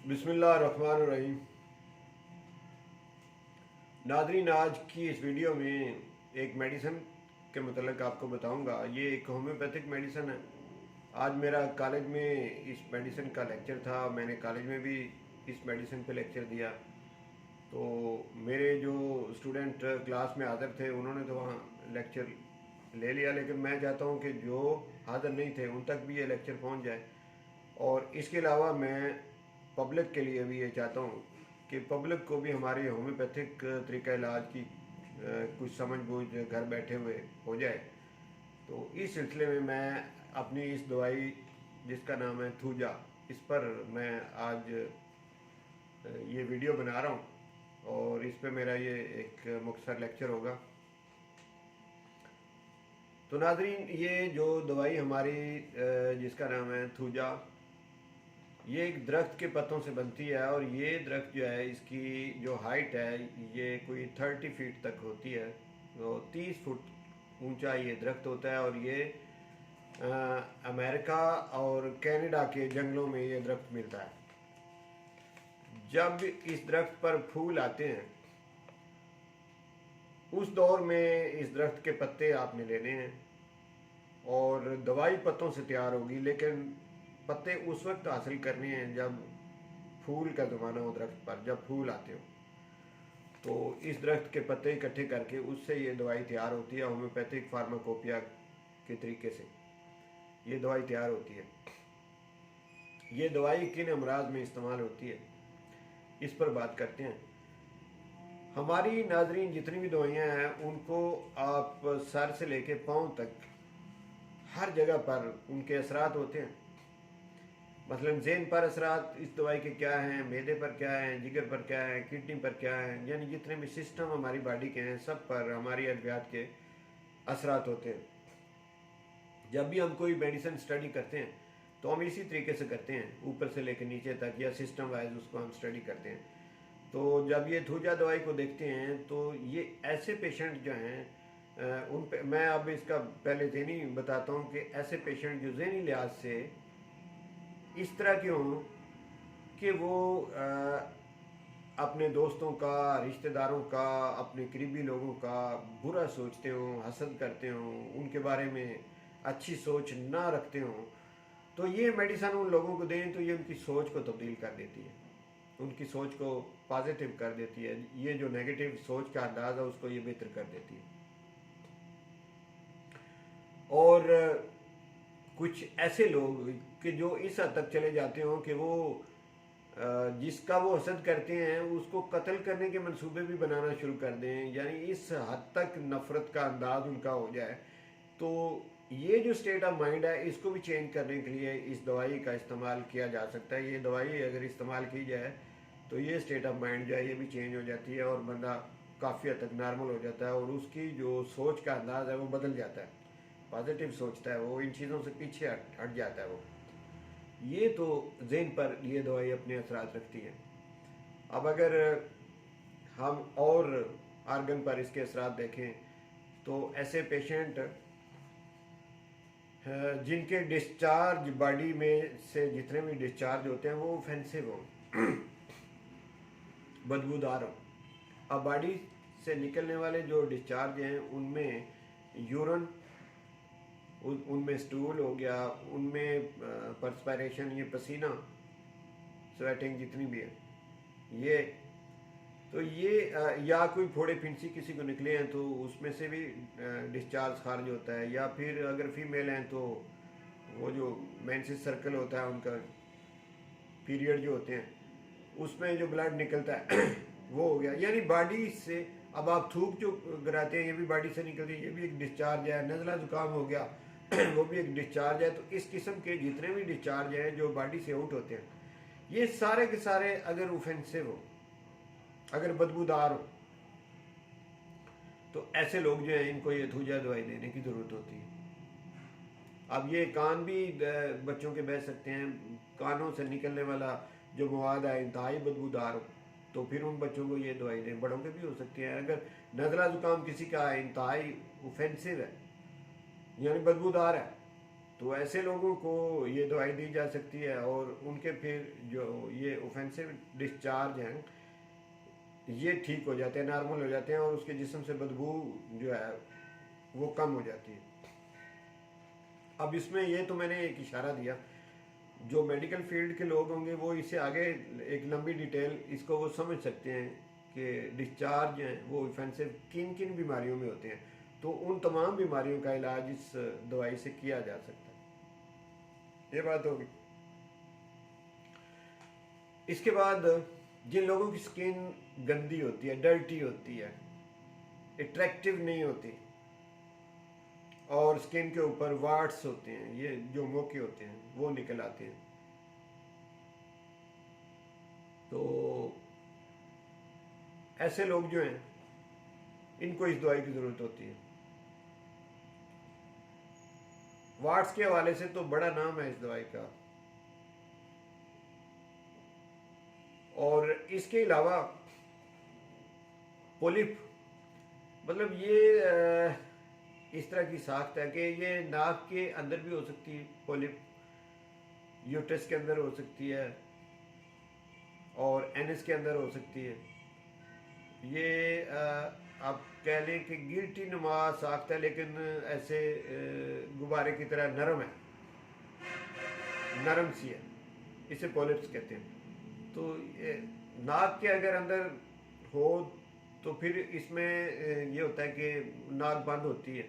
बिस्मिल्लाहिर्रहमानिर्रहीम। नादरीन, आज की इस वीडियो में एक मेडिसिन के मतलब आपको बताऊंगा। ये एक होम्योपैथिक मेडिसिन है। आज मेरा कॉलेज में इस मेडिसिन का लेक्चर था। मैंने कॉलेज में भी इस मेडिसिन पे लेक्चर दिया। तो मेरे जो स्टूडेंट क्लास में हाज़िर थे उन्होंने तो वहाँ लेक्चर ले लिया, लेकिन मैं चाहता हूँ कि जो हाज़िर नहीं थे उन तक भी ये लेक्चर पहुँच जाए। और इसके अलावा मैं पब्लिक के लिए भी ये चाहता हूँ कि पब्लिक को भी हमारे होम्योपैथिक तरीका इलाज की कुछ समझ बूझ घर बैठे हुए हो जाए। तो इस सिलसिले में मैं अपनी इस दवाई जिसका नाम है थूजा, इस पर मैं आज ये वीडियो बना रहा हूँ और इस पे मेरा ये एक मुख्तसर लेक्चर होगा। तो नाजरीन, ये जो दवाई हमारी जिसका नाम है थूजा, ये एक दरख्त के पत्तों से बनती है। और ये दरख्त जो है, इसकी जो हाइट है ये कोई 30 फीट तक होती है। तो 30 फुट ऊंचा ये दरख्त होता है। और ये अमेरिका और कनाडा के जंगलों में ये दरख्त मिलता है। जब इस दरख्त पर फूल आते हैं उस दौर में इस दरख्त के पत्ते आपने लेने हैं और दवाई पत्तों से तैयार होगी, लेकिन पत्ते उस वक्त हासिल करने हैं जब फूल का ज़माना हो दरख्त पर, जब फूल आते हो। तो इस दरख्त के पत्ते इकट्ठे करके उससे ये दवाई तैयार होती है। होम्योपैथिक फार्माकोपिया के तरीके से ये दवाई तैयार होती है। ये दवाई किन अमराज में इस्तेमाल होती है इस पर बात करते हैं। हमारी नाजरीन जितनी भी दवाइयाँ हैं उनको आप सर से लेके पाँव तक हर जगह पर उनके असरात होते हैं। मसलन ज़हन पर असरात इस दवाई के क्या हैं, मैदे पर क्या हैं, जिगर पर क्या हैं, किडनी पर क्या हैं, यानी जितने भी सिस्टम हमारी बॉडी के हैं सब पर हमारी अद्वियात के असरात होते हैं। जब भी हम कोई मेडिसिन स्टडी करते हैं तो हम इसी तरीके से करते हैं, ऊपर से लेकर नीचे तक या सिस्टम वाइज उसको हम स्टडी करते हैं। तो जब ये थूजा दवाई को देखते हैं तो ये ऐसे पेशेंट जो हैं उन पे मैं अब इसका पहले ज़हनी बताता हूँ कि ऐसे पेशेंट जो ज़हनी लिहाज से इस तरह के हों कि वो अपने दोस्तों का, रिश्तेदारों का, अपने करीबी लोगों का बुरा सोचते हों, हसद करते हों, उनके बारे में अच्छी सोच ना रखते हों, तो ये मेडिसिन उन लोगों को दें तो ये उनकी सोच को तब्दील कर देती है, उनकी सोच को पॉजिटिव कर देती है। ये जो नेगेटिव सोच का अंदाज़ है उसको ये बेहतर कर देती है। और कुछ ऐसे लोग कि जो इस हद तक चले जाते हों कि वो जिसका वो हसद करते हैं उसको कत्ल करने के मंसूबे भी बनाना शुरू कर दें, यानी इस हद तक नफ़रत का अंदाज उनका हो जाए। तो ये जो स्टेट ऑफ माइंड है इसको भी चेंज करने के लिए इस दवाई का इस्तेमाल किया जा सकता है। ये दवाई अगर इस्तेमाल की जाए तो ये स्टेट ऑफ माइंड जो है ये भी चेंज हो जाती है और बंदा काफ़ी हद तक नॉर्मल हो जाता है और उसकी जो सोच का अंदाज़ है वो बदल जाता है, पॉजिटिव सोचता है, वो इन चीज़ों से पीछे हट जाता है वो। ये तो ज़हन पर ये दवाई अपने असरात रखती है। अब अगर हम और आर्गन पर इसके असरात देखें तो ऐसे पेशेंट जिनके डिस्चार्ज बॉडी में से जितने भी डिस्चार्ज होते हैं वो ऑफेंसिव हों, बदबूदार हों। अब बॉडी से निकलने वाले जो डिस्चार्ज हैं उनमें यूरिन, उनमें स्टूल हो गया, उनमें परस्पायरेशन, ये पसीना, स्वेटिंग जितनी भी है ये, तो ये या कोई फोड़े फिंसी किसी को निकले हैं तो उसमें से भी डिस्चार्ज खारिज होता है। या फिर अगर फीमेल हैं तो वो जो मेंसेस सर्कल होता है उनका पीरियड जो होते हैं उसमें जो ब्लड निकलता है वो हो गया। यानी बॉडी से अब आप थूक जो गिराते हैं ये भी बॉडी से निकलती है, ये भी एक डिस्चार्ज है। नज़ला ज़ुकाम हो गया वो भी एक डिस्चार्ज है। तो इस किस्म के जितने भी डिस्चार्ज हैं जो बॉडी से आउट होते हैं ये सारे के सारे अगर ऑफेंसिव हो, अगर बदबूदार हो, तो ऐसे लोग जो हैं इनको ये थूजा दवाई देने की ज़रूरत होती है। अब ये कान भी बच्चों के बह सकते हैं, कानों से निकलने वाला जो मवाद है इंतहाई बदबूदार हो तो फिर उन बच्चों को ये दवाई दें। बड़ों के भी हो सकती है। अगर नज़ला ज़ुकाम किसी का इंतहाई ऑफेंसिव है यानी बदबूदार है तो ऐसे लोगों को ये दवाई दी जा सकती है और उनके फिर जो ये ऑफेंसिव डिस्चार्ज हैं ये ठीक हो जाते हैं, नॉर्मल हो जाते हैं और उसके जिस्म से बदबू जो है वो कम हो जाती है। अब इसमें ये तो मैंने एक इशारा दिया, जो मेडिकल फील्ड के लोग होंगे वो इससे आगे एक लंबी डिटेल इसको वो समझ सकते हैं कि डिस्चार्ज हैं वो ऑफेंसिव किन किन बीमारियों में होते हैं। तो उन तमाम बीमारियों का इलाज इस दवाई से किया जा सकता है। ये बात होगी। इसके बाद जिन लोगों की स्किन गंदी होती है, डर्टी होती है, अट्रैक्टिव नहीं होती और स्किन के ऊपर वार्ट्स होते हैं, ये जो मोके होते हैं वो निकल आते हैं, तो ऐसे लोग जो हैं इनको इस दवाई की ज़रूरत होती है। वार्ट्स के हवाले से तो बड़ा नाम है इस दवाई का। और इसके अलावा पोलिप, मतलब ये इस तरह की साख्त है कि ये नाक के अंदर भी हो सकती है पोलिप, यूट्रस के अंदर हो सकती है और एनएस के अंदर हो सकती है। ये आप कह लें कि गिल्टी नुमा साख्त है, लेकिन ऐसे गुब्बारे की तरह नरम है, नरम सी है, इसे पोलिप्स कहते हैं। तो नाक के अगर अंदर हो तो फिर इसमें ये होता है कि नाक बंद होती है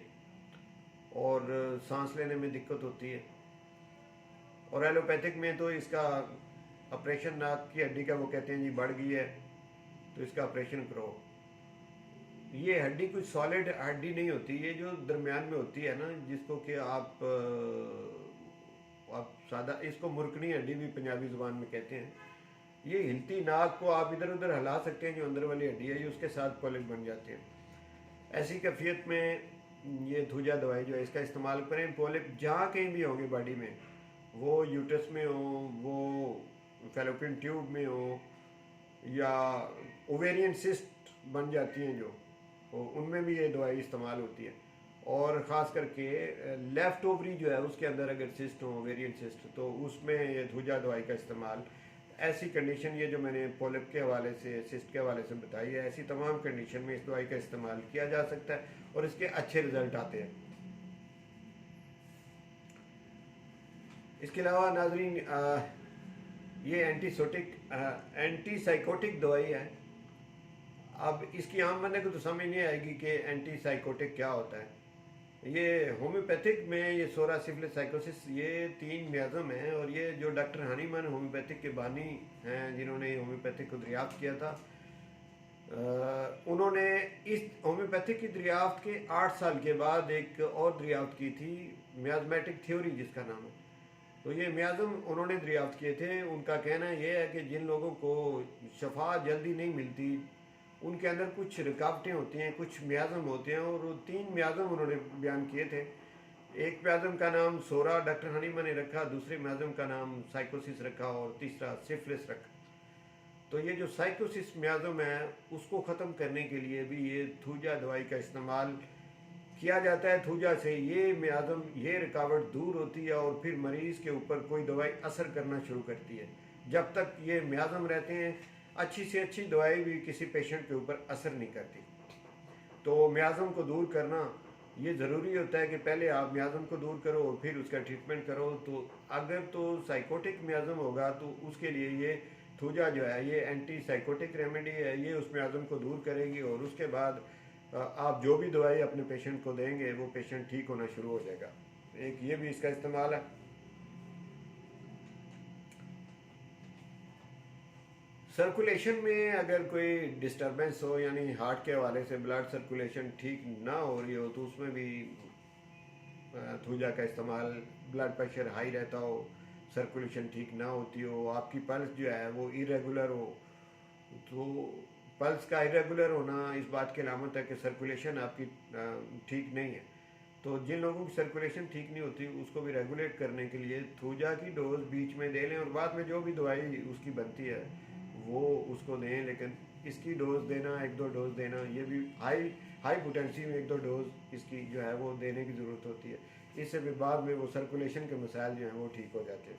और सांस लेने में दिक्कत होती है। और एलोपैथिक में तो इसका ऑपरेशन, नाक की हड्डी का वो कहते हैं जी बढ़ गई है तो इसका ऑपरेशन करो। ये हड्डी कुछ सॉलिड हड्डी नहीं होती, ये जो दरमियान में होती है ना, जिसको कि आप सादा, इसको मुरकनी हड्डी भी पंजाबी ज़ुबान में कहते हैं। ये हिलती नाक को आप इधर उधर हिला सकते हैं, जो अंदर वाली हड्डी है ये उसके साथ पोलिप बन जाते हैं। ऐसी कैफियत में ये थूजा दवाई जो है इसका इस्तेमाल करें। पोलिप जहाँ कहीं भी होंगे बॉडी में, वो यूट्रस में हो, वो फैलोपियन ट्यूब में हो, या ओवेरियन सिस्ट बन जाती हैं जो, उनमें भी ये दवाई इस्तेमाल होती है। और ख़ास करके लेफ़्ट ओवरी जो है उसके अंदर अगर सिस्ट हो, ओवेरियन सिस्ट, तो उसमें ये थूजा दवाई का इस्तेमाल, ऐसी कंडीशन, ये जो मैंने पोलिप के हवाले से, सिस्ट के हवाले से बताई है, ऐसी तमाम कंडीशन में इस दवाई का इस्तेमाल किया जा सकता है और इसके अच्छे रिजल्ट आते हैं। इसके अलावा नाजरीन, ये एंटीसाइकोटिक दवाई है। अब इसकी आम बंदे को तो समझ नहीं आएगी कि एंटीसाइकोटिक क्या होता है। ये होम्योपैथिक में ये सोरा, सिफिलिस, साइकोसिस, ये 3 म्याज़म हैं और ये जो डॉक्टर हनीमन होम्योपैथिक के बानी हैं, जिन्होंने होम्योपैथिक को दरियाफ्त किया था, उन्होंने इस होम्योपैथिक की दरियाफ्त के 8 साल के बाद एक और दरियाफ्त की थी, मियाज़मेटिक थ्योरी जिसका नाम है। तो ये म्याज़म उन्होंने दरियाफ्त किए थे। उनका कहना ये है कि जिन लोगों को शफा जल्दी नहीं मिलती, उनके अंदर कुछ रुकावटें होती हैं, कुछ म्याज़म होते हैं, और 3 म्याज़म उन्होंने बयान किए थे। एक म्याज़म का नाम सोरा डॉक्टर हनीमन ने रखा, दूसरे म्याज़म का नाम साइकोसिस रखा और तीसरा सिफिलिस रखा। तो ये जो साइकोसिस म्याज़म है उसको ख़त्म करने के लिए भी ये थूजा दवाई का इस्तेमाल किया जाता है। थूजा से ये म्याज़म, ये रुकावट दूर होती है और फिर मरीज़ के ऊपर कोई दवाई असर करना शुरू करती है। जब तक ये म्याज़म रहते हैं, अच्छी से अच्छी दवाई भी किसी पेशेंट के ऊपर असर नहीं करती। तो म्याज़म को दूर करना ये ज़रूरी होता है कि पहले आप म्याज़म को दूर करो और फिर उसका ट्रीटमेंट करो। तो अगर तो साइकोटिक म्याज़म होगा तो उसके लिए ये थूजा जो है ये एंटी साइकोटिक रेमेडी है, ये उस म्याज़म को दूर करेगी और उसके बाद आप जो भी दवाई अपने पेशेंट को देंगे वो पेशेंट ठीक होना शुरू हो जाएगा। एक ये भी इसका इस्तेमाल है। सर्कुलेशन में अगर कोई डिस्टर्बेंस हो, यानी हार्ट के हवाले से ब्लड सर्कुलेशन ठीक ना हो रही हो, तो उसमें भी थूजा का इस्तेमाल, ब्लड प्रेशर हाई रहता हो, सर्कुलेशन ठीक ना होती हो, आपकी पल्स जो है वो इरेगुलर हो, तो पल्स का इरेगुलर होना इस बात की अलामत है कि सर्कुलेशन आपकी ठीक नहीं है। तो जिन लोगों की सर्कुलेशन ठीक नहीं होती उसको भी रेगुलेट करने के लिए थूजा की डोज बीच में दे लें और बाद में जो भी दवाई उसकी बनती है वो उसको दें, लेकिन इसकी डोज देना, 1-2 डोज देना, ये भी हाई पोटेंसी में 1-2 डोज इसकी जो है वो देने की ज़रूरत होती है। इससे भी बाद में वो सर्कुलेशन के मसाइल जो हैं वो ठीक हो जाते हैं।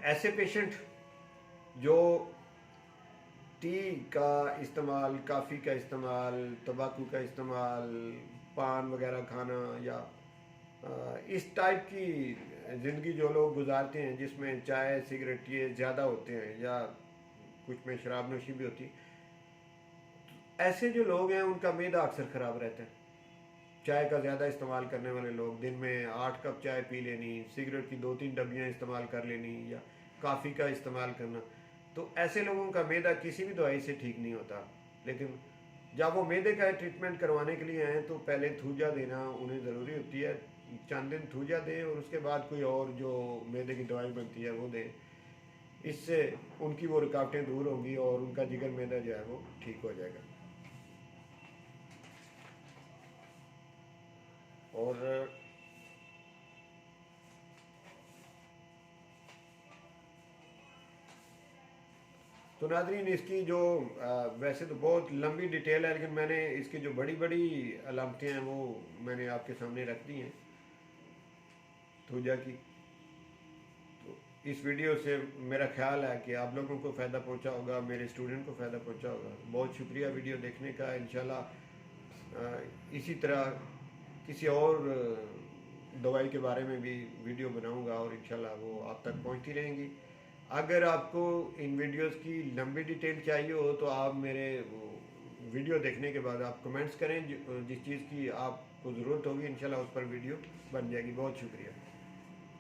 ऐसे पेशेंट जो टी का इस्तेमाल, काफ़ी का इस्तेमाल, तंबाकू का इस्तेमाल, पान वगैरह खाना या इस टाइप की ज़िंदगी जो लोग गुजारते हैं जिसमें चाय सिगरेट ये ज़्यादा होते हैं या कुछ में शराब नोशी भी होती है, ऐसे जो लोग हैं उनका मैदा अक्सर ख़राब रहता है। चाय का ज़्यादा इस्तेमाल करने वाले लोग दिन में 8 कप चाय पी लेनी, सिगरेट की 2-3 डब्बियाँ इस्तेमाल कर लेनी या काफ़ी का इस्तेमाल करना, तो ऐसे लोगों का मैदा किसी भी दवाई से ठीक नहीं होता। लेकिन जब वो मैदे का ट्रीटमेंट करवाने के लिए आए तो पहले थूजा देना उन्हें ज़रूरी होती है। चंद दिन थूजा दें और उसके बाद कोई और जो मैदे की दवाई बनती है वो दें। इससे उनकी वो रुकावटें दूर होंगी और उनका जिगर मैदा जो है वो ठीक हो जाएगा। और तो नाज़रीन, इसकी जो वैसे तो बहुत लंबी डिटेल है, लेकिन मैंने इसकी जो बड़ी बड़ी अलामतें हैं वो मैंने आपके सामने रख दी हैं थूजा की। तो इस वीडियो से मेरा ख्याल है कि आप लोगों को फ़ायदा पहुंचा होगा, मेरे स्टूडेंट को फ़ायदा पहुंचा होगा। बहुत शुक्रिया वीडियो देखने का। इंशाल्लाह इसी तरह किसी और दवाई के बारे में भी वीडियो बनाऊंगा और इंशाल्लाह वो आप तक पहुंचती रहेंगी। अगर आपको इन वीडियोस की लंबी डिटेल चाहिए हो तो आप मेरे वीडियो देखने के बाद आप कमेंट्स करें, जिस चीज़ की आपको ज़रूरत होगी इंशाल्लाह उस पर वीडियो बन जाएगी। बहुत शुक्रिया।